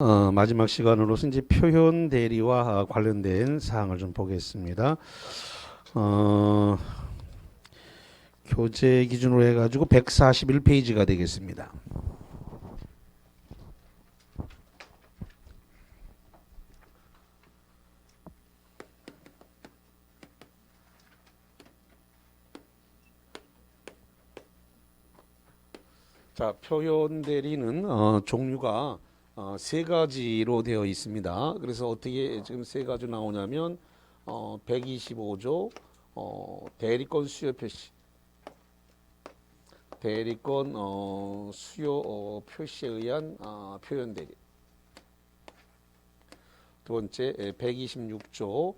마지막 시간으로서 이제 표현 대리와 관련된 사항을 좀 보겠습니다. 어, 교재 기준으로 해가지고 141페이지가 되겠습니다. 자, 표현 대리는 종류가 세 가지로 되어 있습니다. 그래서 어떻게 지금 세 가지 나오냐면 125조 대리권 수요 표시, 대리권 수요 표시에 의한 표현 대리. 두 번째 126조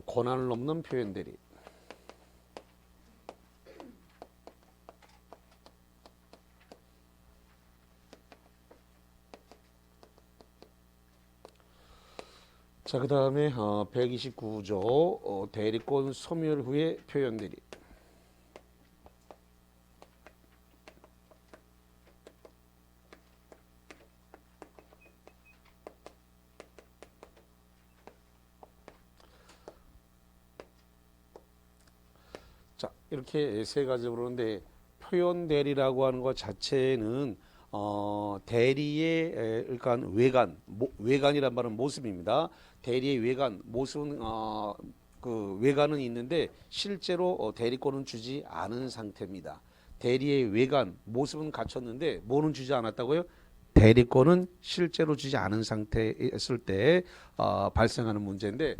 권한을 넘는 표현 대리. 자, 그 다음에 129조 대리권 소멸 후의 표현 대리. 자, 이렇게 세 가지로 그러는데 표현 대리라고 하는 것 자체는 대리의 그러니까 외관이란 말은 모습입니다. 대리의 외관, 모습은 그 외관은 있는데 실제로 대리권은 주지 않은 상태입니다. 대리의 외관, 모습은 갖췄는데 뭐는 주지 않았다고요? 대리권은 실제로 주지 않은 상태였을 때 발생하는 문제인데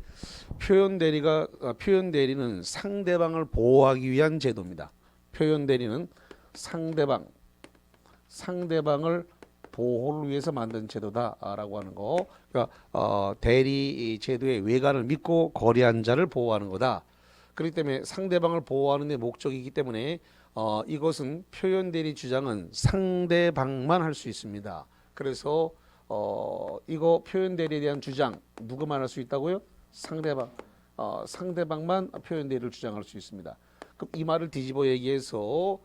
표현 대리는 상대방을 보호하기 위한 제도입니다. 표현 대리는 상대방을 보호를 위해서 만든 제도다라고 하는 거. 그러니까 대리 제도의 외관을 믿고 거래한 자를 보호하는 거다. 그렇기 때문에 상대방을 보호하는 데 목적이기 때문에 이것은 표현 대리 주장은 상대방만 할 수 있습니다. 그래서 이거 표현 대리에 대한 주장 누구만 할 수 있다고요? 상대방만 표현 대리를 주장할 수 있습니다. 그럼 이 말을 뒤집어 얘기해서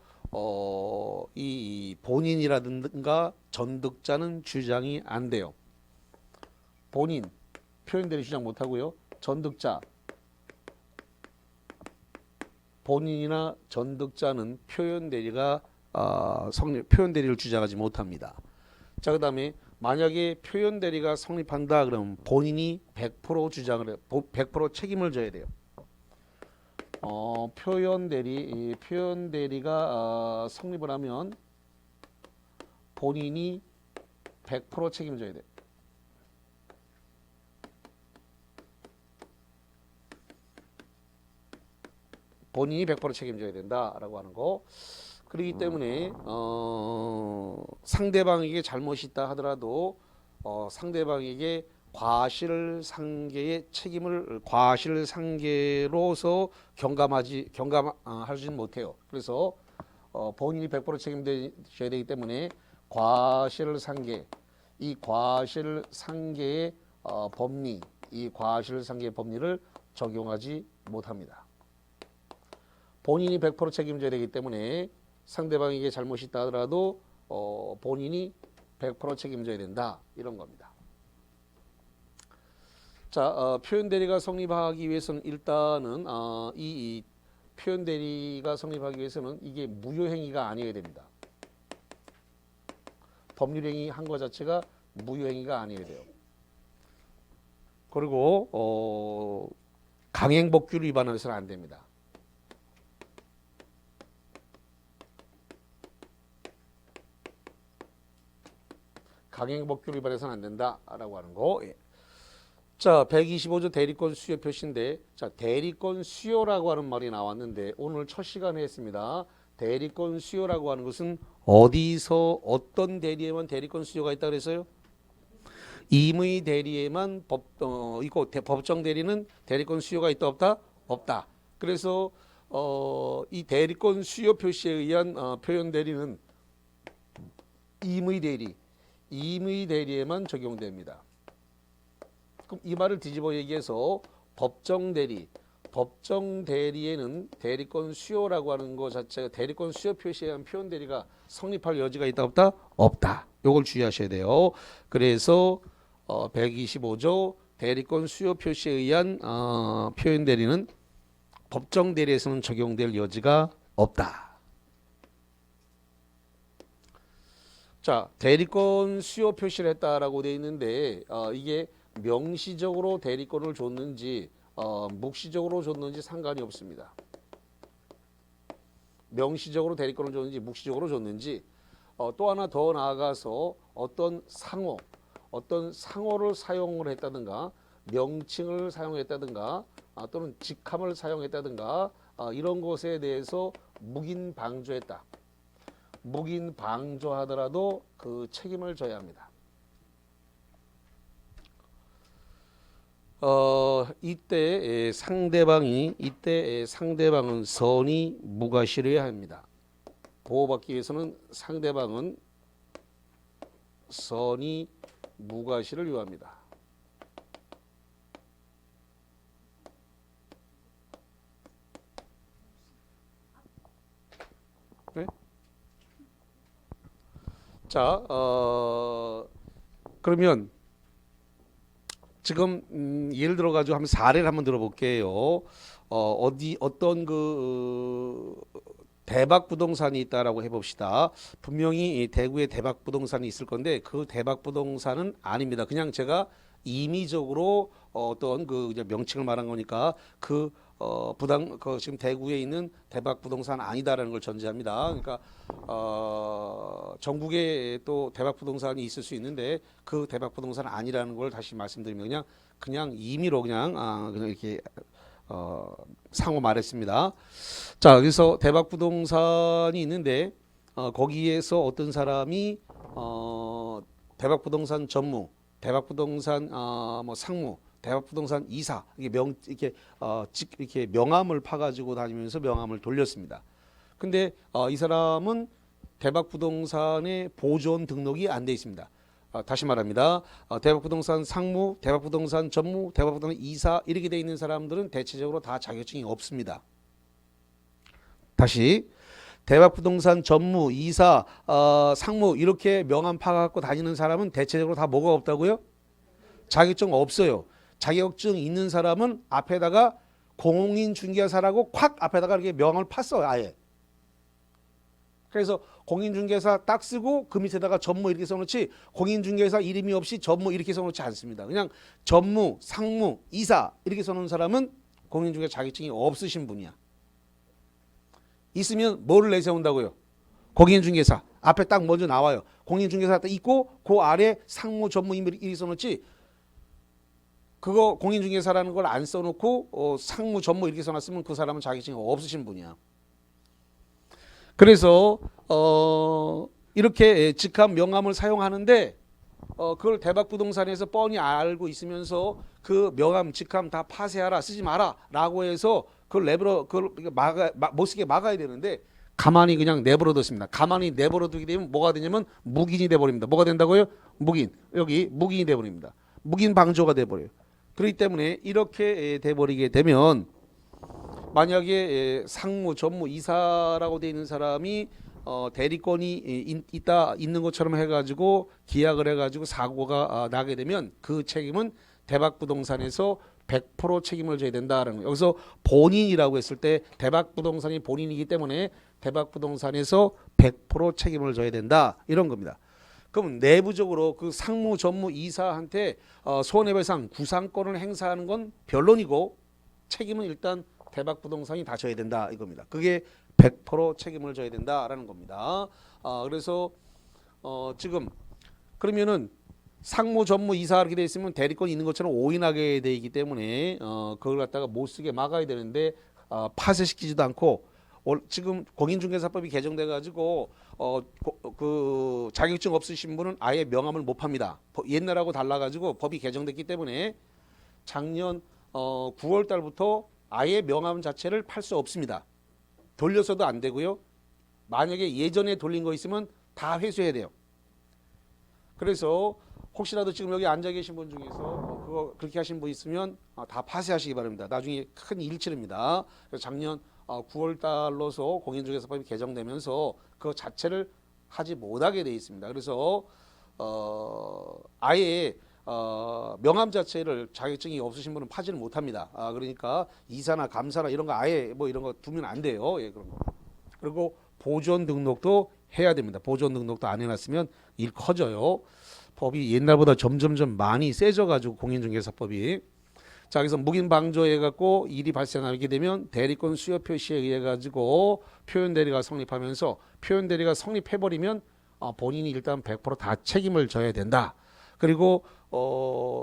이 본인이라든가 전득자는 주장이 안 돼요. 본인 표현 대리 주장 못 하고요. 전득자 본인이나 전득자는 표현 대리를 주장하지 못합니다. 자, 그다음에 만약에 표현 대리가 성립한다 그러면 본인이 100% 주장을 해요. 100% 책임을 져야 돼요. 표현 대리가 성립을 하면 본인이 100% 책임져야 돼. 본인이 100% 책임져야 된다라고 하는 거. 그렇기 때문에 상대방에게 잘못이 있다 하더라도 상대방에게 과실상계로서 경감하지는 못해요. 그래서 본인이 100% 책임져야 되기 때문에 과실상계, 이 과실상계의 법리, 이 과실상계의 법리를 적용하지 못합니다. 본인이 100% 책임져야 되기 때문에 상대방에게 잘못이 있다 하더라도 본인이 100% 책임져야 된다, 이런 겁니다. 자, 표현 대리가 성립하기 위해서는 일단은 이 표현 대리가 성립하기 위해서는 이게 무효행위가 아니어야 됩니다. 법률행위 한 거 자체가 무효행위가 아니어야 돼요. 그리고 강행법규를 위반해서는 안 됩니다. 강행법규를 위반해서는 안 된다라고 하는 거. 예. 자, 125조 대리권 수요 표시인데, 자, 대리권 수요라고 하는 말이 나왔는데 오늘 첫 시간에 했습니다. 대리권 수요라고 하는 것은 어디서 어떤 대리에만 대리권 수요가 있다 그랬어요? 임의 대리에만 법정 대리는 대리권 수요가 있다 없다? 없다. 그래서 이 대리권 수요 표시에 의한 표현 대리는 임의 대리에만 적용됩니다. 그럼 이 말을 뒤집어 얘기해서 법정 대리에는 대리권 수요라고 하는 것 자체가 대리권 수요 표시에 의한 표현 대리가 성립할 여지가 있다 없다? 없다. 요걸 주의하셔야 돼요. 그래서 125조 대리권 수요 표시에 의한 표현 대리는 법정 대리에서는 적용될 여지가 없다. 자, 대리권 수요 표시를 했다라고 되어 있는데 이게 명시적으로 대리권을 줬는지 묵시적으로 줬는지 상관이 없습니다. 명시적으로 대리권을 줬는지 묵시적으로 줬는지 또 하나 더 나아가서 어떤 상호를 사용을 했다든가 명칭을 사용했다든가 또는 직함을 사용했다든가 이런 것에 대해서 묵인방조했다. 묵인방조하더라도 그 책임을 져야 합니다. 이때 상대방은 선의 무과실해야 합니다. 보호받기 위해서는 상대방은 선의 무과실을 요합니다. 네? 자, 그러면 지금 예를 들어 가지고 한번 사례를 한번 들어볼게요. 어떤 그 대박 부동산이 있다라고 해봅시다. 분명히 대구에 대박 부동산이 있을 건데 그 대박 부동산은 아닙니다. 그냥 제가 임의적으로 어떤 그 명칭을 말한 거니까 지금 대구에 있는 대박 부동산 아니다라는 걸 전제합니다. 그러니까 전국에 또 대박 부동산이 있을 수 있는데 그 대박 부동산 아니라는 걸 다시 말씀드리면 그냥 임의로 그냥 이렇게 상호 말했습니다. 자, 그래서 대박 부동산이 있는데 거기에서 어떤 사람이 대박 부동산 전무, 대박 부동산 뭐 상무, 대박 부동산 이사 이렇게 명함을 파가지고 다니면서 명함을 돌렸습니다. 근데 이 사람은 대박 부동산의 보존 등록이 안 돼 있습니다. 다시 말합니다. 대박 부동산 상무, 대박 부동산 전무, 대박 부동산 이사 이렇게 돼 있는 사람들은 대체적으로 다 자격증이 없습니다. 다시 대박 부동산 전무, 이사, 상무 이렇게 명함 파갖고 다니는 사람은 대체적으로 다 뭐가 없다고요? 자격증 없어요. 자격증 있는 사람은 앞에다가 공인중개사라고 콱 앞에다가 이렇게 명함을 팠어요. 아예. 그래서 공인중개사 딱 쓰고 그 밑에다가 전무 이렇게 써놓지 공인중개사 이름이 없이 전무 이렇게 써놓지 않습니다. 그냥 전무, 상무, 이사 이렇게 써놓은 사람은 공인중개사 자격증이 없으신 분이야. 있으면 뭐를 내세운다고요? 공인중개사. 앞에 딱 먼저 나와요. 공인중개사 딱 있고 그 아래 상무, 전무 이렇게 써놓지 그거 공인중개사라는 걸 안 써놓고 상무, 전무 이렇게 써놨으면 그 사람은 자격증이 없으신 분이야. 그래서 이렇게 직함 명함을 사용하는데 그걸 대박부동산에서 뻔히 알고 있으면서 그 명함 직함 다 파쇄하라 쓰지 마라 라고 해서 그걸 못 쓰게 막아야 되는데 가만히 그냥 내버려뒀습니다. 가만히 내버려두게 되면 뭐가 되냐면 묵인이 돼버립니다. 뭐가 된다고요? 묵인. 여기 묵인이 돼버립니다. 묵인 방조가 돼버려요. 그렇기 때문에 이렇게 돼버리게 되면 만약에 상무, 전무, 이사라고 되어 있는 사람이 대리권이 있는 것처럼 해가지고 계약을 해가지고 사고가 나게 되면 그 책임은 대박부동산에서 100% 책임을 져야 된다라는 거예요. 여기서 본인이라고 했을 때 대박부동산이 본인이기 때문에 대박부동산에서 100% 책임을 져야 된다 이런 겁니다. 그럼 내부적으로 그 상무, 전무, 이사한테 손해배상, 구상권을 행사하는 건 변론이고 책임은 일단 대박부동산이 다 져야 된다 이겁니다. 그게 100% 책임을 져야 된다라는 겁니다. 그래서 지금 그러면은 상무, 전무, 이사 이렇게 돼 있으면 대리권이 있는 것처럼 오인하게 돼 있기 때문에 그걸 갖다가 못 쓰게 막아야 되는데 파쇄시키지도 않고 지금 공인중개사법이 개정돼 가지고 그 자격증 없으신 분은 아예 명함을 못 팝니다. 옛날하고 달라 가지고 법이 개정됐기 때문에 작년 9월 달부터 아예 명함 자체를 팔 수 없습니다. 돌려서도 안 되고요. 만약에 예전에 돌린 거 있으면 다 회수해야 돼요. 그래서 혹시라도 지금 여기 앉아 계신 분 중에서 그거 그렇게 하신 분 있으면 다 파쇄하시기 바랍니다. 나중에 큰 일치릅니다. 그래서 작년 9월 달로서 공인중개사법이 개정되면서 그 자체를 하지 못하게 돼 있습니다. 그래서 아예 명함 자체를 자격증이 없으신 분은 파지는 못합니다. 그러니까 이사나 감사나 이런 거 아예 뭐 이런 거 두면 안 돼요. 예, 그런 거. 그리고 보존 등록도 해야 됩니다. 보존 등록도 안 해놨으면 일 커져요. 법이 옛날보다 점점점 많이 세져가지고 공인중개사법이. 자, 그래서 묵인 방조해 갖고 일이 발생하게 되면 대리권 수요 표시에 의해 가지고 표현 대리가 성립하면서 표현 대리가 성립해 버리면 본인이 일단 100%다 책임을 져야 된다. 그리고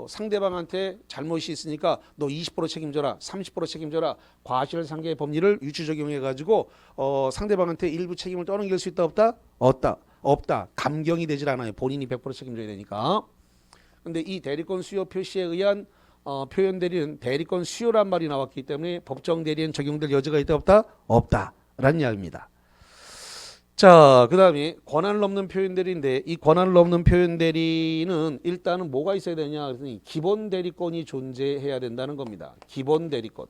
상대방한테 잘못이 있으니까 너 20% 책임져라, 30% 책임져라. 과실상계 법리를 유추 적용해 가지고 상대방한테 일부 책임을 떠넘길 수 있다 없다? 없다. 감경이 되질 않아요. 본인이 100% 책임져야 되니까. 근데 이 대리권 수요 표시에 의한 표현 대리는 대리권 수요란 말이 나왔기 때문에 법정 대리엔 적용될 여지가 있다 없다? 없다라는 이야기입니다. 자, 그 다음에 권한을 넘는 표현 대리인데 이 권한을 넘는 표현 대리는 일단은 뭐가 있어야 되냐 그랬더니 기본 대리권이 존재해야 된다는 겁니다. 기본 대리권.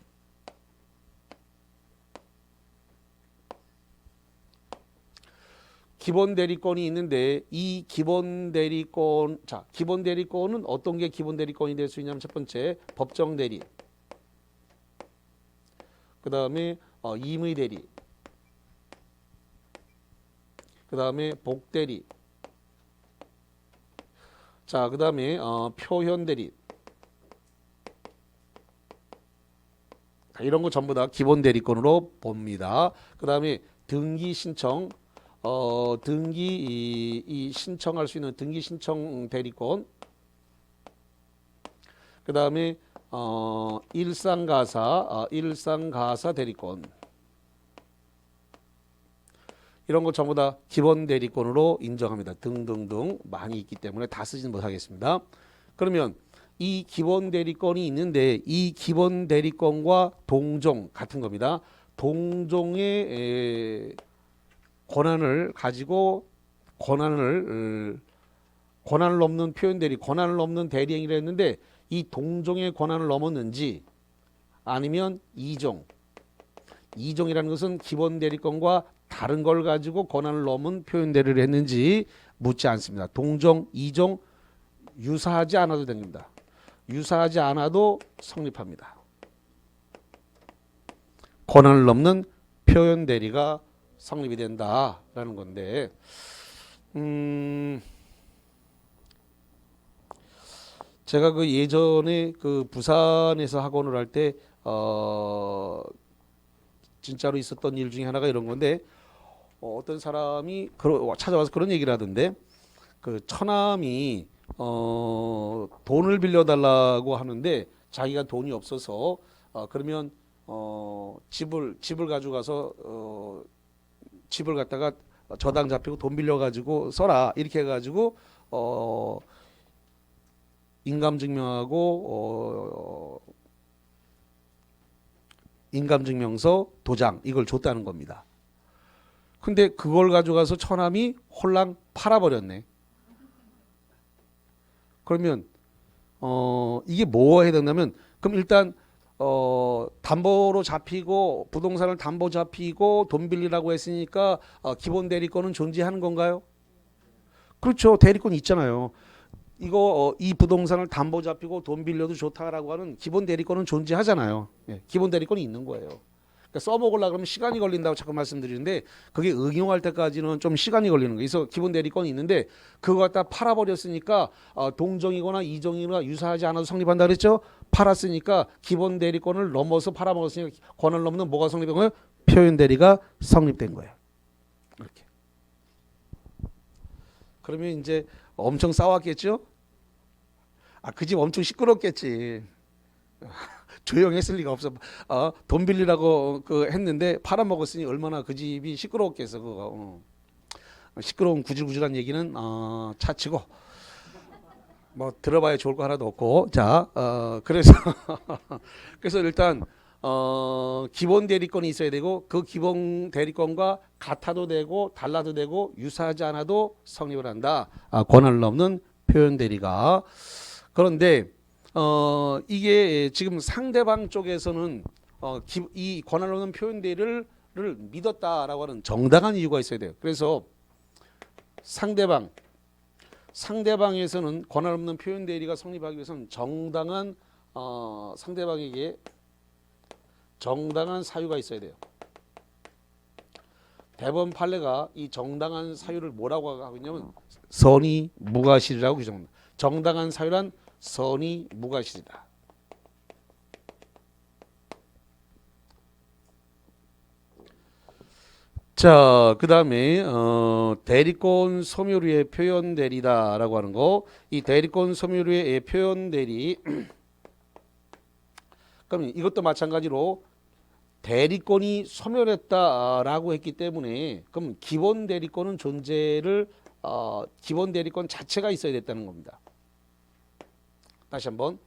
기본 대리권이 있는데 이 기본 대리권, 자, 기본 대리권은 어떤 게 기본 대리권이 될 수 있냐면 첫 번째 법정 대리, 그 다음에 임의 대리, 그 다음에 복 대리, 자, 그 다음에 표현 대리. 이런 거 전부 다 기본 대리권으로 봅니다. 그 다음에 등기 신청. 등기 신청할 수 있는 등기 신청 대리권. 그 다음에 일상가사 대리권. 이런 거 전부 다 기본 대리권으로 인정합니다. 등등등 많이 있기 때문에 다 쓰지는 못하겠습니다. 그러면 이 기본 대리권이 있는데 이 기본 대리권과 동종 같은 겁니다. 동종의 권한을 가지고 권한을 넘는 표현 대리, 권한을 넘는 대리행위를 했는데 이 동종의 권한을 넘었는지 아니면 이종이라는 것은 기본 대리권과 다른 걸 가지고 권한을 넘은 표현 대리를 했는지 묻지 않습니다. 동종, 이종 유사하지 않아도 됩니다. 유사하지 않아도 성립합니다. 권한을 넘는 표현 대리가 성립이 된다라는 건데, 제가 그 예전에 그 부산에서 학원을 할 때 진짜로 있었던 일 중에 하나가 이런 건데, 어떤 사람이 찾아와서 그런 얘기를 하던데, 그 처남이 돈을 빌려달라고 하는데 자기가 돈이 없어서 그러면 집을 가지고 가서 집을 갖다가 저당 잡히고 돈 빌려가지고 써라 이렇게 해가지고 인감증명하고 인감증명서 도장 이걸 줬다는 겁니다. 근데 그걸 가져가서 처남이 홀랑 팔아버렸네. 그러면 이게 뭐 해야 되냐면 그럼 일단 담보로 잡히고 부동산을 담보 잡히고 돈 빌리라고 했으니까 기본 대리권은 존재하는 건가요? 그렇죠. 대리권 있잖아요. 이거 이 부동산을 담보 잡히고 돈 빌려도 좋다라고 하는 기본 대리권은 존재하잖아요. 예, 기본 대리권이 있는 거예요. 그러니까 써먹으려고 그러면 시간이 걸린다고 자꾸 말씀드리는데 그게 응용할 때까지는 좀 시간이 걸리는 거예요. 그래서 기본 대리권이 있는데 그거 갖다 팔아버렸으니까 동종이거나 이종이거나 유사하지 않아도 성립한다 그랬죠. 팔았으니까 기본 대리권을 넘어서 팔아먹었으니까 권한을 넘는 뭐가 성립된 거예요? 표현 대리가 성립된 거예요. 이렇게. 그러면 이제 엄청 싸웠겠죠? 그 집 엄청 시끄럽겠지. 조용했을 리가 없어. 돈 빌리라고 했는데 팔아먹었으니 얼마나 그 집이 시끄러웠겠어. 그거. 시끄러운 구질구질한 얘기는 차치고 뭐 들어봐야 좋을 거 하나도 없고. 자, 그래서 그래서 일단 기본 대리권이 있어야 되고 그 기본 대리권과 같아도 되고 달라도 되고 유사하지 않아도 성립을 한다. 권한을 넘는 표현 대리가. 그런데 이게 지금 상대방 쪽에서는 이 권한을 넘는 표현 대리를 믿었다라고 하는 정당한 이유가 있어야 돼요. 그래서 상대방 상대방에서는 권한 없는 표현 대리가 성립하기 위해서는 정당한 상대방에게 정당한 사유가 있어야 돼요. 대법원 판례가 이 정당한 사유를 뭐라고 하고 있냐면 선의 무과실이라고 규정합니다. 정당한 사유란 선의 무과실이다. 자, 그 다음에 대리권 소멸의 표현 대리다라고 하는 거. 이 대리권 소멸의 표현 대리 그럼 이것도 마찬가지로 대리권이 소멸했다라고 했기 때문에 그럼 기본 대리권은 존재를 기본 대리권 자체가 있어야 됐다는 겁니다. 다시 한번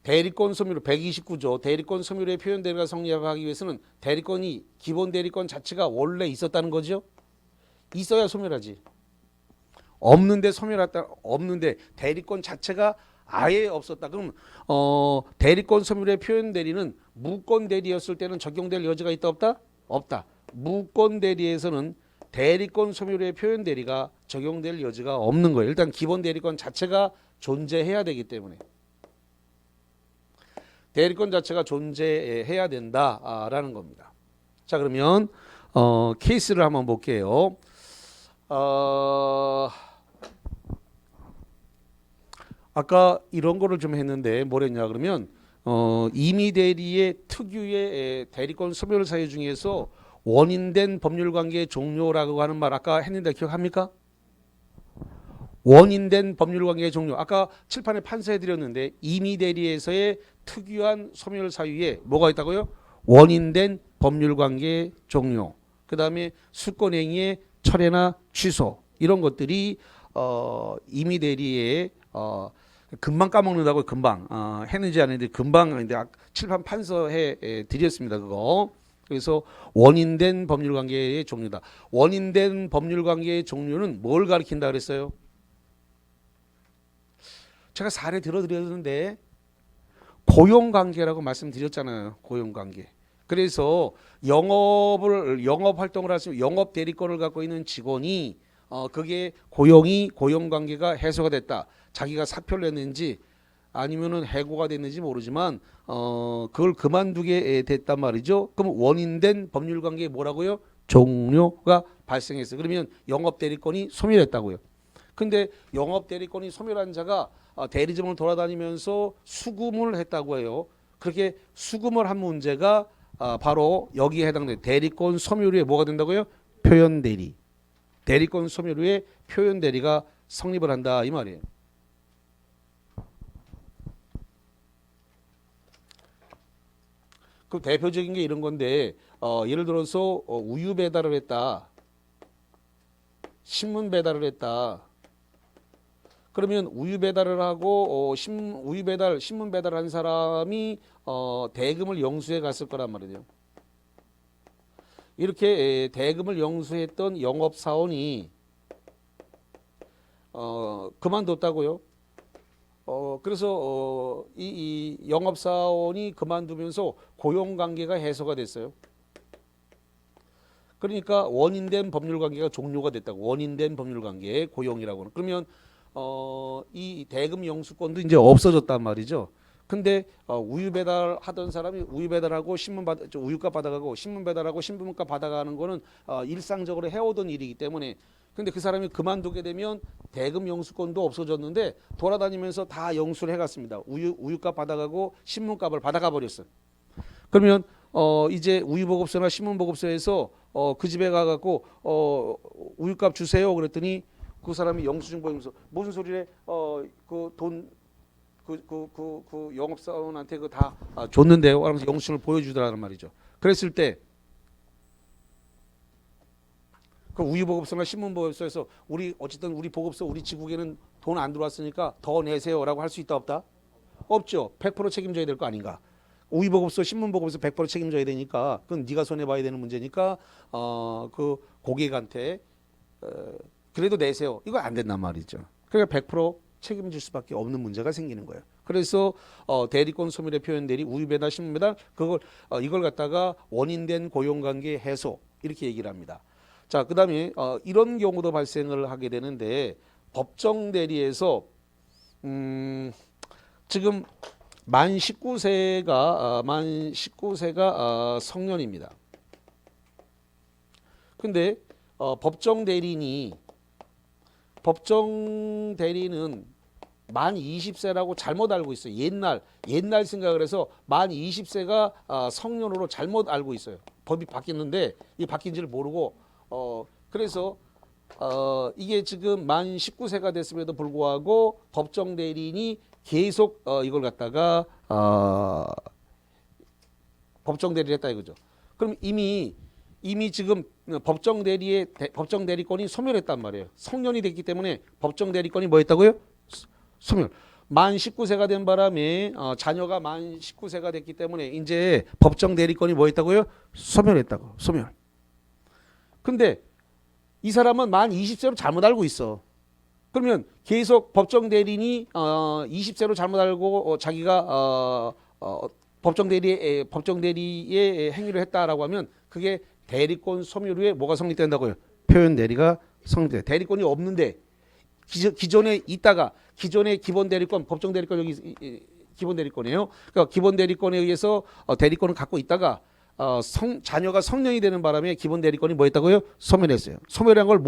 대리권 소멸 129조 대리권 소멸의 표현 대리가 성립하기 위해서는 대리권이 기본 대리권 자체가 원래 있었다는 거죠. 있어야 소멸하지. 없는데 소멸했다. 없는데 대리권 자체가 아예 없었다. 그럼 대리권 소멸의 표현 대리는 무권 대리였을 때는 적용될 여지가 있다 없다? 없다. 무권 대리에서는 대리권 소멸의 표현 대리가 적용될 여지가 없는 거예요. 일단 기본 대리권 자체가 존재해야 되기 때문에 대리권 자체가 존재해야 된다라는 겁니다. 자, 그러면 케이스를 한번 볼게요. 아까 이런 거를 좀 했는데 뭐랬냐 그러면 임의 대리의 특유의 대리권 소멸 사유 중에서 원인된 법률관계의 종료라고 하는 말 아까 했는데 기억합니까? 원인된 법률관계의 종료. 아까 칠판에 판서해드렸는데 임의 대리에서의 특유한 소멸 사유에 뭐가 있다고요? 원인된 법률관계의 종료. 그 다음에 수권행위의 철회나 취소. 이런 것들이 임의 대리의 금방 까먹는다고 금방 했는지 안 했는지 금방 칠판 판서해 드렸습니다. 그거. 그래서 원인된 법률관계의 종료다. 원인된 법률관계의 종료는 뭘 가리킨다 그랬어요? 제가 사례 들어드렸는데 고용관계라고 말씀드렸잖아요. 고용관계. 그래서 영업 활동을 하시면 영업 대리권을 갖고 있는 직원이 그게 고용관계가 해소가 됐다. 자기가 사표를 냈는지 아니면은 해고가 됐는지 모르지만 그걸 그만두게 됐단 말이죠. 그럼 원인된 법률관계에 뭐라고요? 종료가 발생했어요. 그러면 영업 대리권이 소멸했다고요. 근데 영업 대리권이 소멸한 자가 대리점을 돌아다니면서 수금을 했다고 해요. 그렇게 수금을 한 문제가 바로 여기에 해당돼요. 대리권 소멸 후에 뭐가 된다고요? 표현 대리. 대리권 소멸 후에 표현 대리가 성립을 한다 이 말이에요. 그 대표적인 게 이런 건데 예를 들어서 우유 배달을 했다. 신문 배달을 했다. 그러면 우유 배달을 하고 신문 배달을 한 사람이 대금을 영수해 갔을 거란 말이에요. 이렇게 대금을 영수했던 영업사원이 그만뒀다고요. 그래서 이 영업사원이 그만두면서 고용관계가 해소가 됐어요. 그러니까 원인된 법률관계가 종료가 됐다고. 원인된 법률관계 고용이라고는. 그러면 이 대금 영수권도 이제 없어졌단 말이죠. 근데 우유 배달 하던 사람이 우유 배달하고 우유값 받아가고 신문 배달하고 신문값 받아가는 거는 일상적으로 해오던 일이기 때문에 근데 그 사람이 그만두게 되면 대금 영수권도 없어졌는데 돌아다니면서 다 영수를 해갔습니다. 우유값 받아가고 신문값을 받아가 버렸어요. 그러면 이제 우유보급소나 신문보급소에서 그 집에 가갖고 우유값 주세요 그랬더니 그 사람이 영수증 보이면서 무슨 소리래? 그 돈 그 영업사원한테 그 다 줬는데요. 하면서 영수증을 보여주더라는 말이죠. 그랬을 때 그 우유보급소나 신문보급소에서 어쨌든 우리 보급소 우리 지국에는 돈 안 들어왔으니까 더 내세요라고 할 수 있다 없다? 없죠. 100% 책임져야 될 거 아닌가? 우유보급소, 신문보급소 100% 책임져야 되니까 그건 네가 손해봐야 되는 문제니까 그 고객한테 그래도 내세요. 이거 안 된단 말이죠. 그러니까 100% 책임질 수밖에 없는 문제가 생기는 거예요. 그래서 대리권 소멸의 표현 대리, 우유 배달, 신문 배달 이걸 갖다가 원인된 고용관계 해소 이렇게 얘기를 합니다. 자, 그다음에 이런 경우도 발생을 하게 되는데 법정 대리에서 지금 만 19세가 성년입니다. 근데 법정 대리는 만 20세라고 잘못 알고 있어요. 옛날 생각을 해서 만 20세가 성년으로 잘못 알고 있어요. 법이 바뀌었는데 이 바뀐지를 모르고 그래서 이게 지금 만 19세가 됐음에도 불구하고 법정 대리인이 계속 이걸 갖다가 법정 대리를 했다 이거죠. 그럼 이미 지금 법정 대리권이 소멸했단 말이에요. 성년이 됐기 때문에 법정 대리권이 뭐 했다고요? 소멸. 만 19세가 된 바람에 자녀가 만 19세가 됐기 때문에 이제 법정 대리권이 뭐 했다고요? 소멸했다고. 소멸. 근데 이 사람은 만 20세로 잘못 알고 있어. 그러면 계속 법정 대리인이 20세로 잘못 알고 자기가 법정 대리의 행위를 했다라고 하면 그게 대리권 소멸 후에 뭐가 성립된다고요? 표현 대리가 성립돼. 대리권이 없는데 기존에 있다가 기존의 기본 대리권, 법정 대리권 여기 기본 대리권이에요. 그러니까 기본 대리권에 의해서 대리권을 갖고 있다가 자녀가 성년이 되는 바람에 기본 대리권이 뭐 했다고요? 소멸했어요. 소멸한 걸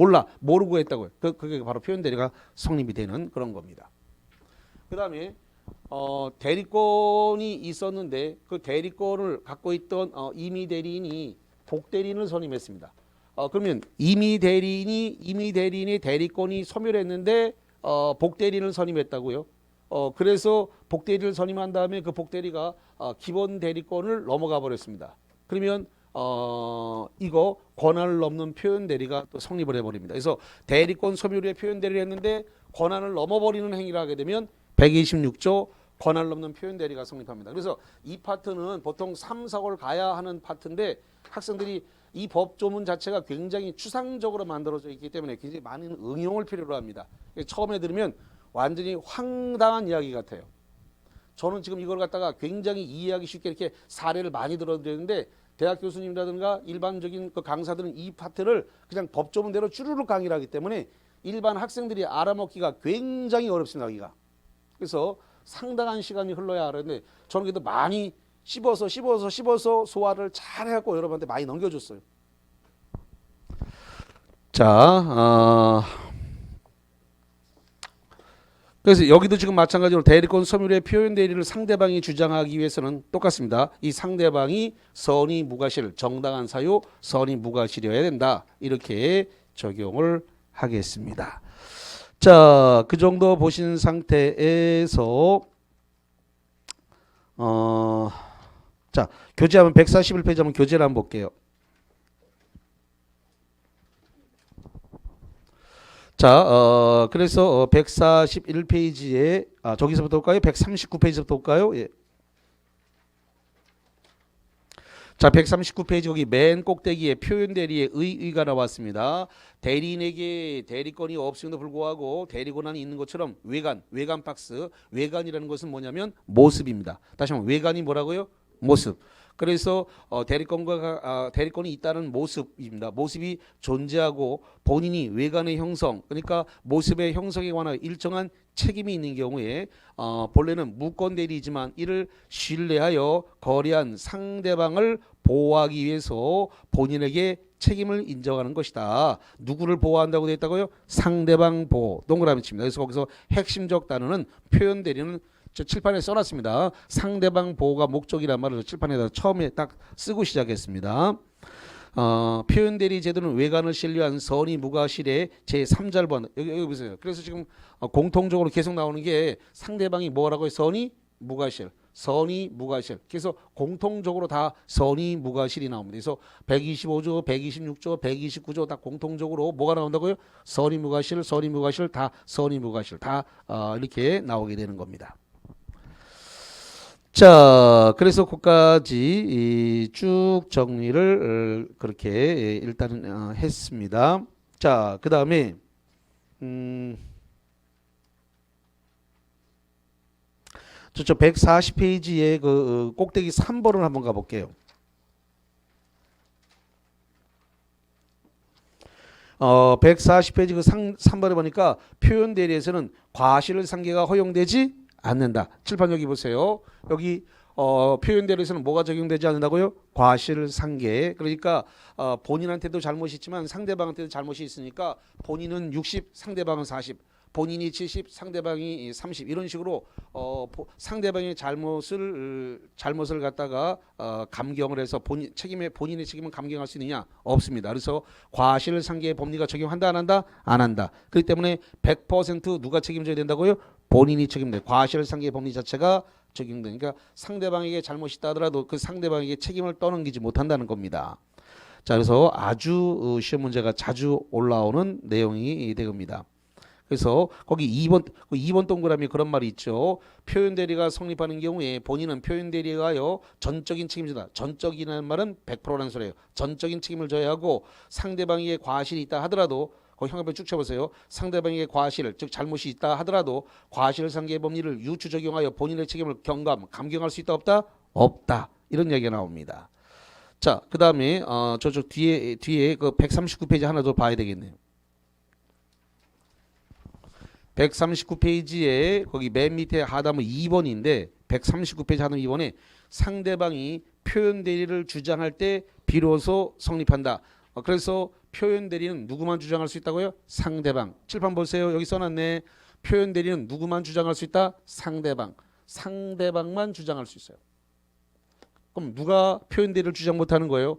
모르고 했다고요. 그게 바로 표현 대리가 성립이 되는 그런 겁니다. 그 다음에 대리권이 있었는데 그 대리권을 갖고 있던 임의 대리인이 복대리인을 선임했습니다. 그러면 임의 대리인의 대리권이 소멸했는데 복대리인을 선임했다고요. 그래서 복대리를 선임한 다음에 그 복대리가 기본 대리권을 넘어가 버렸습니다. 그러면 이거 권한을 넘는 표현 대리가 또 성립을 해버립니다. 그래서 대리권 소멸 후에 표현 대리를 했는데 권한을 넘어버리는 행위를 하게 되면 126조 권한을 넘는 표현 대리가 성립합니다. 그래서 이 파트는 보통 3, 4월 가야 하는 파트인데 학생들이 이 법조문 자체가 굉장히 추상적으로 만들어져 있기 때문에 굉장히 많은 응용을 필요로 합니다. 처음에 들으면 완전히 황당한 이야기 같아요. 저는 지금 이걸 갖다가 굉장히 이해하기 쉽게 이렇게 사례를 많이 들어드렸는데 대학 교수님이라든가 일반적인 그 강사들은 이 파트를 그냥 법조문대로 쭈루룩 강의를 하기 때문에 일반 학생들이 알아먹기가 굉장히 어렵습니다. 여기가. 그래서 상당한 시간이 흘러야 하는데 저는 그래도 많이 씹어서 소화를 잘 해갖고 여러분한테 많이 넘겨줬어요. 자, 그래서 여기도 지금 마찬가지로 대리권 소멸의 표현 대리를 상대방이 주장하기 위해서는 똑같습니다. 이 상대방이 선의 무과실, 정당한 사유, 선의 무과실이어야 된다. 이렇게 적용을 하겠습니다. 자, 그 정도 보신 상태에서 자, 교재하면 141페이지 한번 교재를 한번 볼게요. 자, 그래서 141페이지에 저기서부터 볼까요? 139페이지부터 볼까요? 예. 자, 139페이지 거기 맨 꼭대기에 표현 대리의 의의가 나왔습니다. 대리인에게 대리권이 없음에도 불구하고 대리 권한이 있는 것처럼 외관 박스. 외관이라는 것은 뭐냐면 모습입니다. 다시 한번 외관이 뭐라고요? 모습. 그래서 대리권이 있다는 모습입니다. 모습이 존재하고 본인이 외관의 형성, 그러니까 모습의 형성에 관한 일정한 책임이 있는 경우에 본래는 무권 대리이지만 이를 신뢰하여 거래한 상대방을 보호하기 위해서 본인에게 책임을 인정하는 것이다. 누구를 보호한다고 되어 있다고요? 상대방 보호. 동그라미 칩니다. 그래서 거기서 핵심적 단어는 표현 대리는 저 칠판에 써놨습니다. 상대방 보호가 목적이란 말을 칠판에다 처음에 딱 쓰고 시작했습니다. 표현 대리 제도는 외관을 신뢰한 선의 무과실의 제3자를 보한다. 여기 보세요. 그래서 지금 공통적으로 계속 나오는 게 상대방이 뭐라고요? 선의 무과실. 선의 무과실. 그래서 공통적으로 다 선의 무과실이 나옵니다. 그래서 125조, 126조, 129조 다 공통적으로 뭐가 나온다고요? 선의 무과실, 선의 무과실, 다 선의 무과실 다 이렇게 나오게 되는 겁니다. 자, 그래서 그까지 쭉 정리를 그렇게 일단은 했습니다. 자, 그 다음에 저쪽 140페이지에 그 꼭대기 3번을 한번 가볼게요. 140페이지 그 3번에 보니까 표현 대리에서는 과실 상계가 허용되지 않는다. 칠판 여기 보세요. 여기 표현 대리에서는 뭐가 적용되지 않는다고요? 과실 상계. 그러니까 본인한테도 잘못이 있지만 상대방한테도 잘못이 있으니까 본인은 60, 상대방은 40. 본인이 70, 상대방이 30 이런 식으로 상대방의 잘못을 갖다가 감경을 해서 본인의 책임은 감경할 수 있느냐? 없습니다. 그래서 과실상계 법리가 적용한다 안 한다? 안 한다. 그렇기 때문에 100% 누가 책임져야 된다고요? 본인이 책임돼. 과실상계 법리 자체가 적용되니까 상대방에게 잘못이 있다 하더라도 그 상대방에게 책임을 떠넘기지 못한다는 겁니다. 자, 그래서 아주 시험 문제가 자주 올라오는 내용이 되겁니다. 그래서 거기 2번 동그라미 그런 말이 있죠. 표현 대리가 성립하는 경우에 본인은 표현 대리가요 전적인 책임지다. 전적이라는 말은 100%라는 소리예요. 전적인 책임을 져야 하고 상대방에게 과실이 있다 하더라도 거기 형광펜 쭉 쳐보세요. 상대방에게 과실 즉 잘못이 있다 하더라도 과실상계 법리를 유추 적용하여 본인의 책임을 감경할 수 있다 없다? 없다. 이런 얘기가 나옵니다. 자, 그 다음에 저쪽 뒤에 그 139페이지 하나 더 봐야 되겠네요. 139페이지에 거기 맨 밑에 하단문 2번인데 139페이지 하단 2번에 상대방이 표현 대리를 주장할 때 비로소 성립한다. 그래서 표현 대리는 누구만 주장할 수 있다고요? 상대방. 칠판 보세요. 여기 써놨네. 표현 대리는 누구만 주장할 수 있다? 상대방. 상대방만 주장할 수 있어요. 그럼 누가 표현 대리를 주장 못하는 거예요?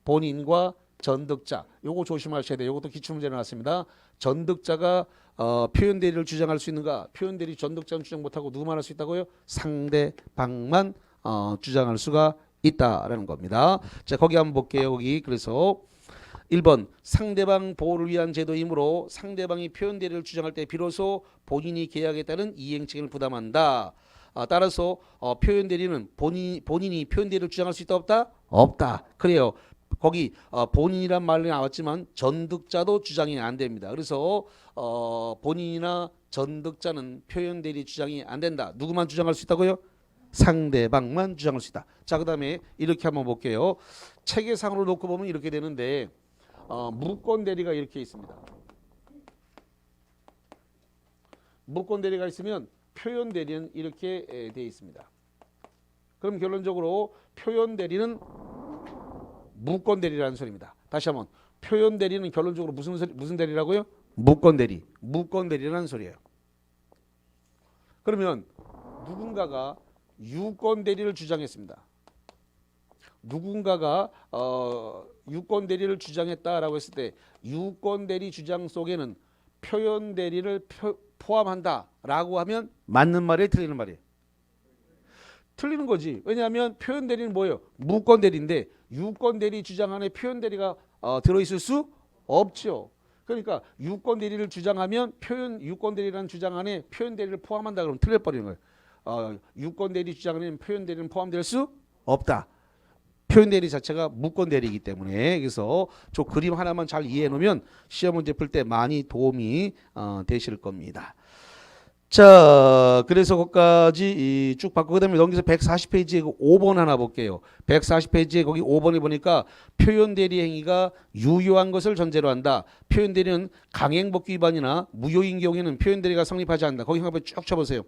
본인과 전득자. 요거 조심하셔야 돼요. 요것도 기출문제 나왔습니다. 전득자가 표현 대리를 주장할 수 있는가? 표현 대리 전득자는 주장 못하고 누구만 할 수 있다고요? 상대방만 주장할 수가 있다라는 겁니다. 자, 거기 한번 볼게요. 거기 그래서 1번 상대방 보호를 위한 제도이므로 상대방이 표현 대리를 주장할 때 비로소 본인이 계약에 따른 이행 책임을 부담한다. 따라서 표현 대리는 본인이 표현 대리를 주장할 수 있다 없다? 없다. 그래요. 거기 본인이란 말이 나왔지만 전득자도 주장이 안 됩니다. 그래서 본인이나 전득자는 표현 대리 주장이 안 된다. 누구만 주장할 수 있다고요? 상대방만 주장할 수 있다. 자, 그 다음에 이렇게 한번 볼게요. 체계상으로 놓고 보면 이렇게 되는데 무권 대리가 이렇게 있습니다. 무권 대리가 있으면 표현 대리는 이렇게 되어 있습니다. 그럼 결론적으로 표현 대리는 무권 대리라는 소리입니다. 다시 한번 표현 대리는 결론적으로 무슨 대리라고요? 무권 대리. 무권 대리라는 소리예요. 그러면 누군가가 유권 대리를 주장했습니다. 누군가가 유권 대리를 주장했다라고 했을 때 유권 대리 주장 속에는 표현 대리를 포함한다라고 하면 맞는 말이에요, 틀리는 말이에요? 틀리는 거지. 왜냐하면 표현 대리는 뭐예요? 무권 대리인데 유권 대리 주장 안에 표현 대리가 들어있을 수 없죠. 그러니까 유권 대리를 주장하면 유권 대리라는 주장 안에 표현 대리를 포함한다 그러면 틀려버리는 거예요. 유권 대리 주장 안에는 표현 대리는 포함될 수 없다. 표현 대리 자체가 무권 대리이기 때문에 그래서 저 그림 하나만 잘 이해해 놓으면 시험 문제 풀 때 많이 도움이 되실 겁니다. 자, 그래서 거기까지 쭉 받고 그다음에 넘겨서 140페이지에 5번 하나 볼게요. 140페이지에 거기 5번에 보니까 표현 대리 행위가 유효한 것을 전제로 한다. 표현 대리는 강행법규 위반이나 무효인 경우에는 표현 대리가 성립하지 않는다. 거기 한번 쭉 쳐보세요.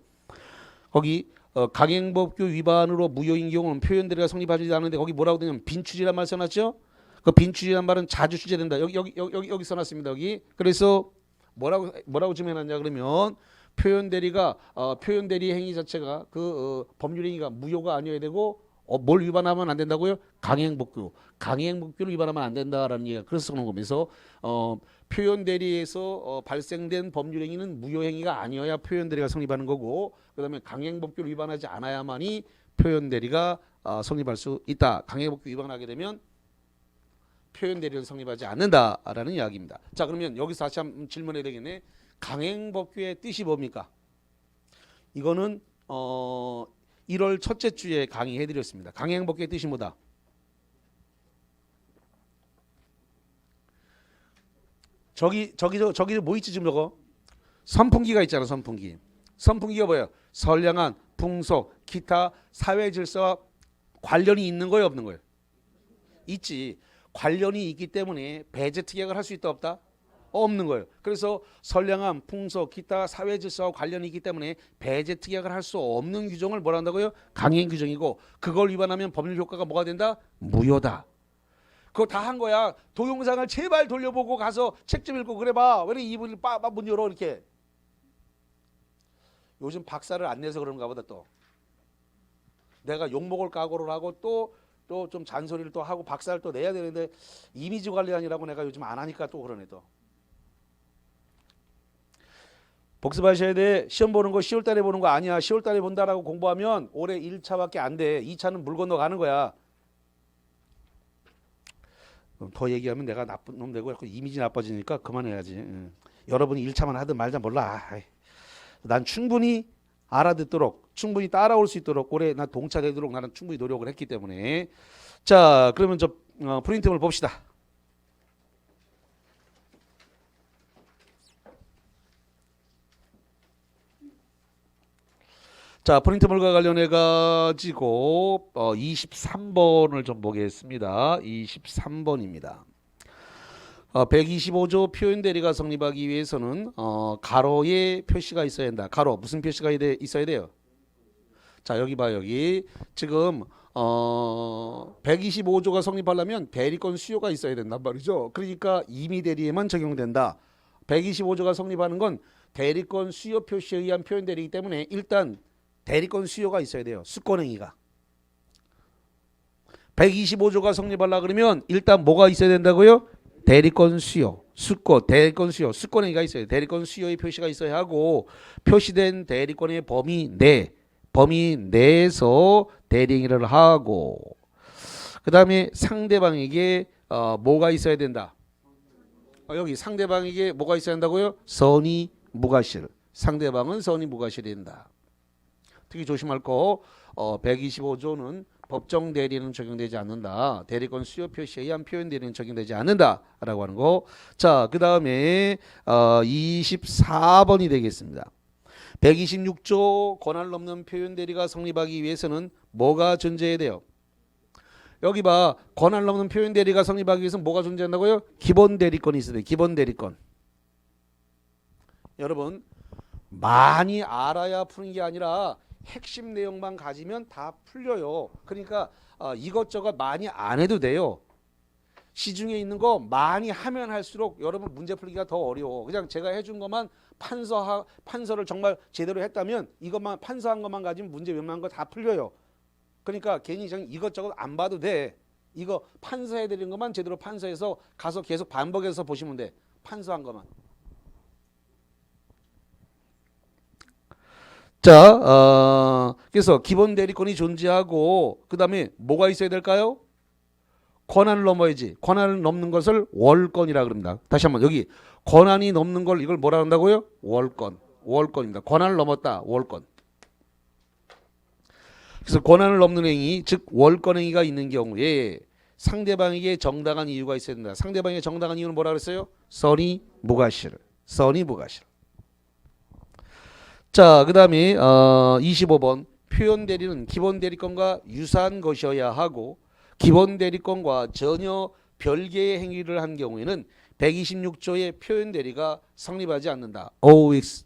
거기 강행법규 위반으로 무효인 경우는 표현 대리가 성립하지 않는데 거기 뭐라고 되냐면 빈출이란 말 써놨죠? 그 빈출이란 말은 자주 출제된다. 여기 써놨습니다. 여기. 그래서 뭐라고 좀 해놨냐 그러면 표현 대리가 표현 대리 행위 자체가 그 법률 행위가 무효가 아니어야 되고 뭘 위반하면 안 된다고요? 강행법규를 위반하면 안 된다라는 얘기가 그래서 그런 겁니다. 그래서 표현 대리에서 발생된 법률 행위는 무효 행위가 아니어야 표현 대리가 성립하는 거고 그다음에 강행법규를 위반하지 않아야만이 표현 대리가 성립할 수 있다. 강행법규 위반하게 되면 표현 대리는 성립하지 않는다라는 이야기입니다. 자, 그러면 여기서 다시 한번 질문해야 되겠네. 강행법규의 뜻이 뭡니까? 이거는 1월 첫째 주에 강의해드렸습니다. 강행법규의 뜻이 뭐다? 저기 뭐 있지 지금 저거? 선풍기가 있잖아. 선풍기가 뭐예요? 선량한 풍속, 기타 사회 질서와 관련이 있는 거예요, 없는 거예요? 있지. 관련이 있기 때문에 배제 특약을 할 수 있다 없다? 없는 거예요. 그래서 선량함, 풍속, 기타 사회 질서와 관련이 있기 때문에 배제 특약을 할 수 없는 규정을 뭐라 한다고요? 강행 규정이고 그걸 위반하면 법률 효과가 뭐가 된다? 무효다. 그거 다 한 거야. 동영상을 제발 돌려보고 가서 책 좀 읽고 그래봐. 왜 이분이 문 열어 이렇게. 요즘 박사를 안 내서 그런가 보다 또. 내가 욕먹을 각오를 하고 또 좀 잔소리를 또 하고 박사를 또 내야 되는데 이미지 관리하느라고 내가 요즘 안 하니까 또 그러네 또. 복습하셔야 돼. 시험 보는 거 10월 달에 보는 거 아니야. 10월 달에 본다라고 공부하면 올해 1차밖에 안 돼. 2차는 물 건너 가는 거야. 더 얘기하면 내가 나쁜 놈 되고 이미지 나빠지니까 그만해야지. 여러분이 1차만 하든 말든 몰라. 난 충분히 알아듣도록 충분히 따라올 수 있도록 올해 나 동차되도록 나는 충분히 노력을 했기 때문에. 자, 그러면 저 프린트물 봅시다. 자, 프린트물과 관련해 가지고 23번을 좀 보겠습니다. 23번입니다. 125조 표현 대리가 성립하기 위해서는 가로에 표시가 있어야 한다. 가로 무슨 표시가 있어야 돼요? 자, 여기 봐. 여기 지금 125조가 성립하려면 대리권 수요가 있어야 된단 말이죠. 그러니까 임의 대리에만 적용된다. 125조가 성립하는 건 대리권 수요 표시에 의한 표현 대리이기 때문에 일단 대리권 수요가 있어야 돼요. 수권행위가. 125조가 성립하려 그러면 일단 뭐가 있어야 된다고요? 대리권 수요, 수권, 대리권 수요, 수권행위가 있어요. 대리권 수요의 표시가 있어야 하고 표시된 대리권의 범위 내에서 대리행위를 하고 그 다음에 상대방에게 뭐가 있어야 된다. 여기 상대방에게 뭐가 있어야 한다고요? 선의 무과실. 상대방은 선의 무과실이 된다. 특히 조심할 거 125조는 법정 대리는 적용되지 않는다. 대리권 수요 표시에 의한 표현 대리는 적용되지 않는다라고 하는 거. 자, 그 다음에 24번이 되겠습니다. 126조 권한을 넘는 표현 대리가 성립하기 위해서는 뭐가 존재해야 돼요? 여기 봐. 권한을 넘는 표현 대리가 성립하기 위해서는 뭐가 존재한다고요? 기본 대리권이 있어야 돼요. 기본 대리권. 여러분 많이 알아야 푸는 게 아니라 핵심 내용만 가지면 다 풀려요. 그러니까 이것저것 많이 안 해도 돼요. 시중에 있는 거 많이 하면 할수록 여러분 문제 풀기가 더 어려워. 그냥 제가 해준 것만 판서를 정말 제대로 했다면 이것만 판서한 것만 가지면 문제 웬만한 거 다 풀려요. 그러니까 괜히 이것저것 안 봐도 돼. 이거 판서해드린 것만 제대로 판서해서 가서 계속 반복해서 보시면 돼. 판서한 것만. 자, 그래서 기본 대리권이 존재하고 그 다음에 뭐가 있어야 될까요? 권한을 넘어야지. 권한을 넘는 것을 월권이라 그럽니다. 다시 한번 여기 권한이 넘는 걸 이걸 뭐라 한다고요? 월권. 월권입니다. 권한을 넘었다. 월권. 그래서 권한을 넘는 행위, 즉 월권 행위가 있는 경우에 상대방에게 정당한 이유가 있어야 된다. 상대방에게 정당한 이유는 뭐라 그랬어요? 선의 무과실. 선의 무과실. 자, 그 다음에 25번 표현 대리는 기본 대리권과 유사한 것이어야 하고 기본 대리권과 전혀 별개의 행위를 한 경우에는 126조의 표현 대리가 성립하지 않는다. OX.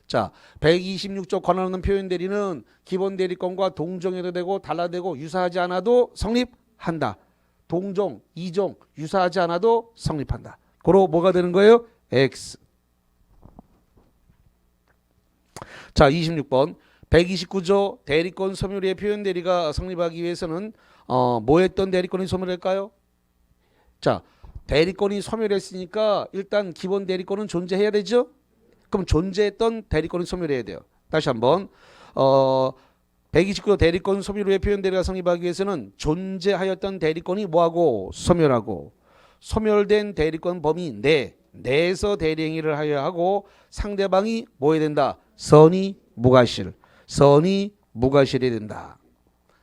자, 126조 권한 없는 표현 대리는 기본 대리권과 동종해도 되고 달라되고 유사하지 않아도 성립한다. 동종, 이종, 유사하지 않아도 성립한다. 고로 뭐가 되는 거예요? X. 자, 26번 129조 대리권 소멸의 표현 대리가 성립하기 위해서는 뭐 했던 대리권이 소멸할까요? 자, 대리권이 소멸했으니까 일단 기본 대리권은 존재해야 되죠? 그럼 존재했던 대리권이 소멸해야 돼요. 다시 한번 129조 대리권 소멸 후의 표현 대리가 성립하기 위해서는 존재하였던 대리권이 뭐하고 소멸하고 소멸된 대리권 범위 내에서 대리행위를 하여야 하고 상대방이 뭐 해야 된다? 선의 무과실. 선의 무과실이 된다.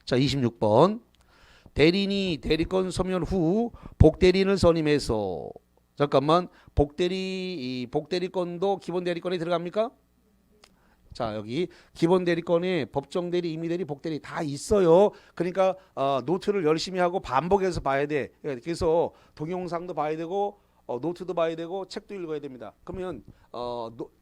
자, 26번 대리인이 대리권 소멸 후 복대리인을 선임해서 잠깐만 복대리권도 기본 대리권에 들어갑니까? 자, 여기 기본 대리권에 법정 대리, 임의 대리, 복대리 다 있어요. 그러니까 노트를 열심히 하고 반복해서 봐야 돼. 그래서 동영상도 봐야 되고 노트도 봐야 되고 책도 읽어야 됩니다. 그러면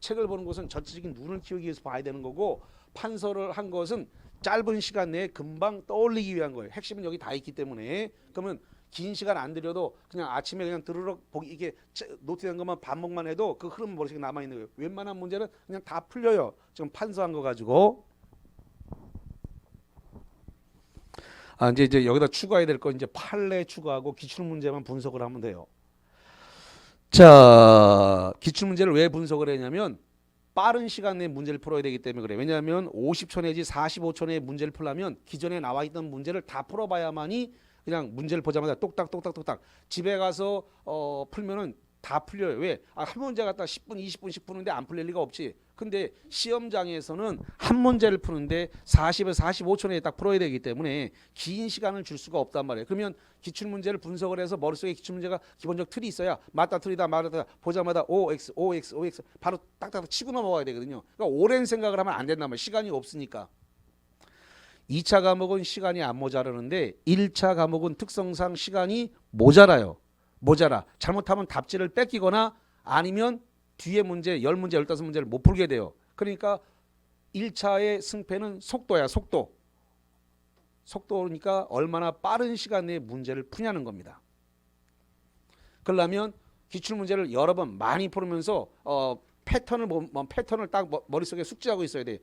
책을 보는 것은 전체적인 눈을 키우기 위해서 봐야 되는 거고 판서를 한 것은 짧은 시간 내에 금방 떠올리기 위한 거예요. 핵심은 여기 다 있기 때문에. 그러면 긴 시간 안 들여도 그냥 아침에 그냥 드르륵 보기 이게 노트된 것만 반복만 해도 그 흐름 머릿속에 남아 있는 거예요. 웬만한 문제는 그냥 다 풀려요. 지금 판서한 거 가지고. 이제 여기다 추가해야 될 거 이제 판례 추가하고 기출 문제만 분석을 하면 돼요. 자, 기출 문제를 왜 분석을 했냐면 빠른 시간 내에 문제를 풀어야 되기 때문에 그래. 왜냐하면 50초 내지 45초 내에 문제를 풀려면 기존에 나와 있던 문제를 다 풀어봐야만이 그냥 문제를 보자마자 똑딱똑딱똑딱 집에 가서 풀면은 다 풀려요. 왜? 한 문제 갖다 10분, 20분씩 푸는데 안 풀릴 리가 없지. 근데 시험장에서는 한 문제를 푸는데 40에서 45초 내에 딱 풀어야 되기 때문에 긴 시간을 줄 수가 없단 말이에요. 그러면 기출문제를 분석을 해서 머릿속에 기출문제가 기본적 틀이 있어야 맞다 틀리다 말다 보자마자 OX, OX, OX 바로 딱딱 치고 넘어가야 되거든요. 그러니까 오랜 생각을 하면 안 된단 말이에요. 시간이 없으니까. 2차 과목은 시간이 안 모자라는데 1차 과목은 특성상 시간이 모자라요. 모자라. 잘못하면 답지를 뺏기거나 아니면 뒤에 문제 10문제 15문제를 못 풀게 돼요. 그러니까 1차의 승패는 속도야. 속도. 속도니까 얼마나 빠른 시간 내에 문제를 푸냐는 겁니다. 그러려면 기출문제를 여러 번 많이 풀으면서 패턴을 딱 머릿속에 숙지하고 있어야 돼.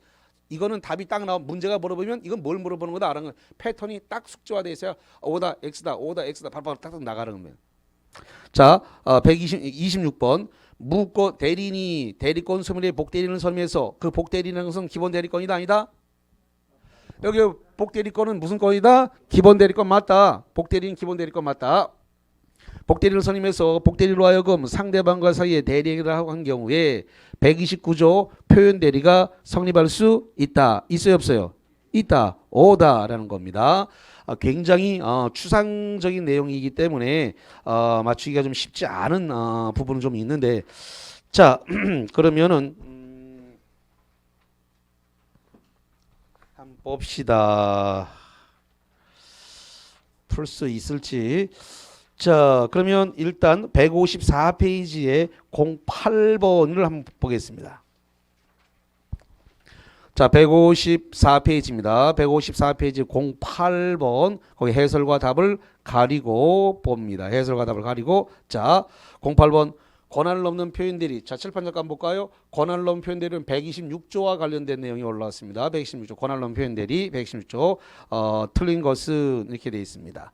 이거는 답이 딱 나와 문제가 물어보면 이건 뭘 물어보는 거다 알아는 패턴이 딱 숙지화돼 있어야 O다 X다 O다 X다 바로 딱딱 나가는 겁니다. 자, 126번 무권 대리인이 대리권 소멸의 복대리인을 선임해서 그 복대리인은 것은 기본 대리권이다 아니다? 여기 복대리권은 무슨 권이다? 기본 대리권 맞다. 복대리인 기본 대리권 맞다. 복대리를 선임해서 복대리로 하여금 상대방과 사이에 대리행위를 한 경우에 129조 표현 대리가 성립할 수 있다. 있어요 없어요? 있다. 오다라는 겁니다. 굉장히 추상적인 내용이기 때문에 맞추기가 좀 쉽지 않은 부분은 좀 있는데 자 그러면은 한번 봅시다. 풀 수 있을지. 자 그러면 일단 154페이지에 08번을 한번 보겠습니다. 자 154페이지입니다. 154페이지 08번 거기 해설과 답을 가리고 봅니다. 해설과 답을 가리고 자 08번 권한을 넘는 표현들이 자 칠판 잠깐 볼까요? 권한을 넘는 표현들은 126조와 관련된 내용이 올라왔습니다. 126조 권한을 넘는 표현들이 126조 틀린 것은 이렇게 되어 있습니다.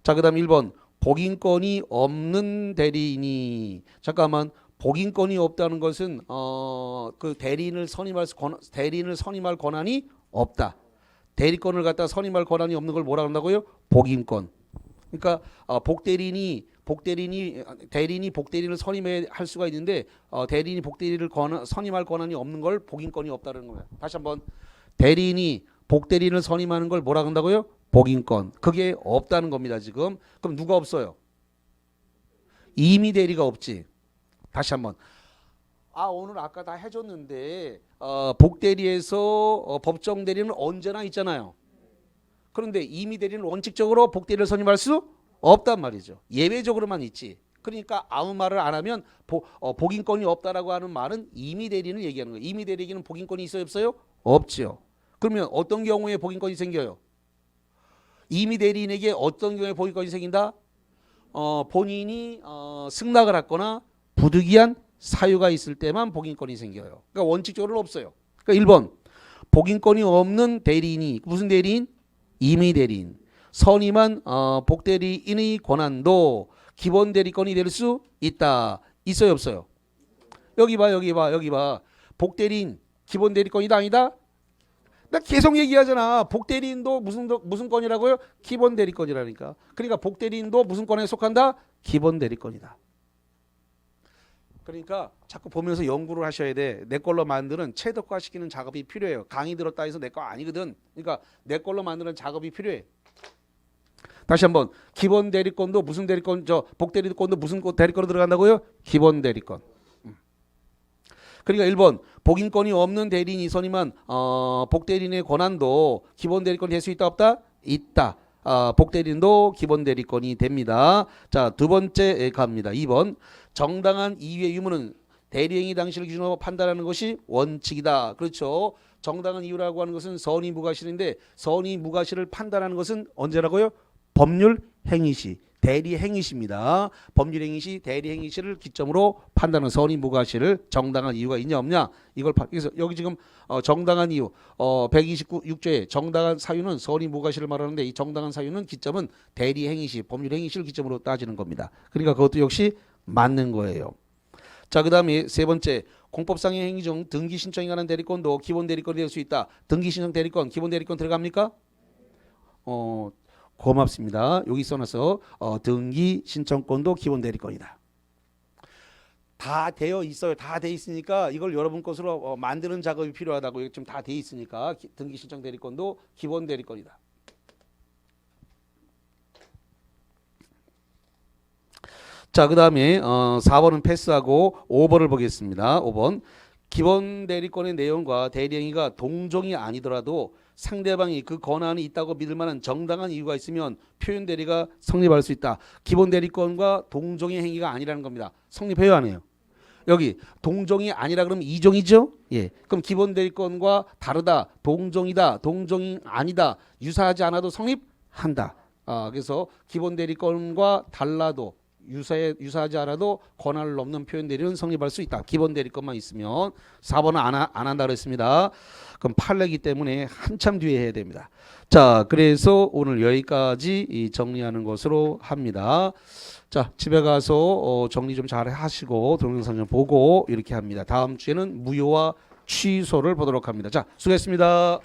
자 그다음 1번 복인권이 없는 대리인이 잠깐만 복인권이 없다는 것은 그 대리인을 선임할 권한이 없다. 대리권을 갖다 선임할 권한이 없는 걸 뭐라 그런다고요? 복인권. 그러니까 대리인이 복대리인을 선임할 수가 있는데 대리인이 복대리를 선임할 권한이 없는 걸 복인권이 없다는 거예요. 다시 한번 대리인이 복대리인을 선임하는 걸 뭐라 그런다고요? 복인권. 그게 없다는 겁니다. 지금. 그럼 누가 없어요? 임의 대리가 없지. 다시 한번. 오늘 아까 다 해줬는데 복대리에서 법정 대리는 언제나 있잖아요. 그런데 임의 대리는 원칙적으로 복대리를 선임할 수 없단 말이죠. 예외적으로만 있지. 그러니까 아무 말을 안 하면 복인권이 없다라고 하는 말은 임의 대리인을 얘기하는 거예요. 임의 대리에게는 복인권이 있어요 없어요? 없죠. 그러면 어떤 경우에 복인권이 생겨요? 임의 대리인에게 어떤 경우에 복인권이 생긴다? 본인이 승낙을 했거나 부득이한 사유가 있을 때만 복인권이 생겨요. 그러니까 원칙적으로는 없어요. 그러니까 1번 복인권이 없는 대리인이 무슨 대리인? 임의 대리인. 선임한 복대리인의 권한도 기본 대리권이 될 수 있다. 있어요 없어요? 여기 봐. 복대리인 기본 대리권이다 아니다? 나 계속 얘기하잖아. 복대리인도 무슨 권이라고요? 기본 대리권이라니까. 그러니까 복대리인도 무슨 권에 속한다? 기본 대리권이다. 그러니까 자꾸 보면서 연구를 하셔야 돼. 내 걸로 만드는 체득화시키는 작업이 필요해요. 강의 들었다 해서 내 거 아니거든. 그러니까 내 걸로 만드는 작업이 필요해. 다시 한번 기본 대리권도 무슨 대리권 복대리권도 무슨 대리권으로 들어간다고요? 기본 대리권. 그러니까 1번 복인권이 없는 대리인이 선임한 복대리인의 권한도 기본 대리권이 될 수 있다 없다? 있다. 복대리인도 기본 대리권이 됩니다. 자, 두 번째 갑니다. 2번. 정당한 이유의 유무는 대리행위 당시를 기준으로 판단하는 것이 원칙이다. 그렇죠. 정당한 이유라고 하는 것은 선의 무과실인데 선의 무과실을 판단하는 것은 언제라고요? 법률 행위시. 대리 행위시입니다. 법률 행위시, 대리 행위시를 기점으로 판단하는 선의 무과실을 정당한 이유가 있냐 없냐 이걸 그래서 여기 지금 정당한 이유 129조의 정당한 사유는 선의 무과실을 말하는데 이 정당한 사유는 기점은 대리 행위시, 법률 행위시를 기점으로 따지는 겁니다. 그러니까 그것도 역시 맞는 거예요. 자, 그다음에 세 번째 공법상의 행위 중 등기 신청에 관한 대리권도 기본 대리권이 될 수 있다. 등기 신청 대리권, 기본 대리권 들어갑니까? 고맙습니다. 여기 써놔서 등기 신청권도 기본 대리권이다. 다 되어 있어요. 다 돼 있으니까 이걸 여러분 것으로 만드는 작업이 필요하다고. 지금 다 돼 있으니까 등기 신청 대리권도 기본 대리권이다. 자, 그 다음에 4번은 패스하고 5번을 보겠습니다. 5번. 기본 대리권의 내용과 대리행위가 동종이 아니더라도 상대방이 그 권한이 있다고 믿을 만한 정당한 이유가 있으면 표현 대리가 성립할 수 있다. 기본 대리권과 동종의 행위가 아니라는 겁니다. 성립해요, 안 해요? 여기 동종이 아니라 그러면 이종이죠? 예. 그럼 기본 대리권과 다르다, 동종이다, 동종이 아니다, 유사하지 않아도 성립한다. 그래서 기본 대리권과 달라도 유사하지 않아도 권한을 넘는 표현 대리는 성립할 수 있다. 기본 대리권만 있으면. 4번은 안 한다 그랬습니다. 그럼 판례이기 때문에 한참 뒤에 해야 됩니다. 자, 그래서 오늘 여기까지 정리하는 것으로 합니다. 자, 집에 가서 정리 좀 잘 하시고 동영상 좀 보고 이렇게 합니다. 다음 주에는 무효와 취소를 보도록 합니다. 자, 수고했습니다.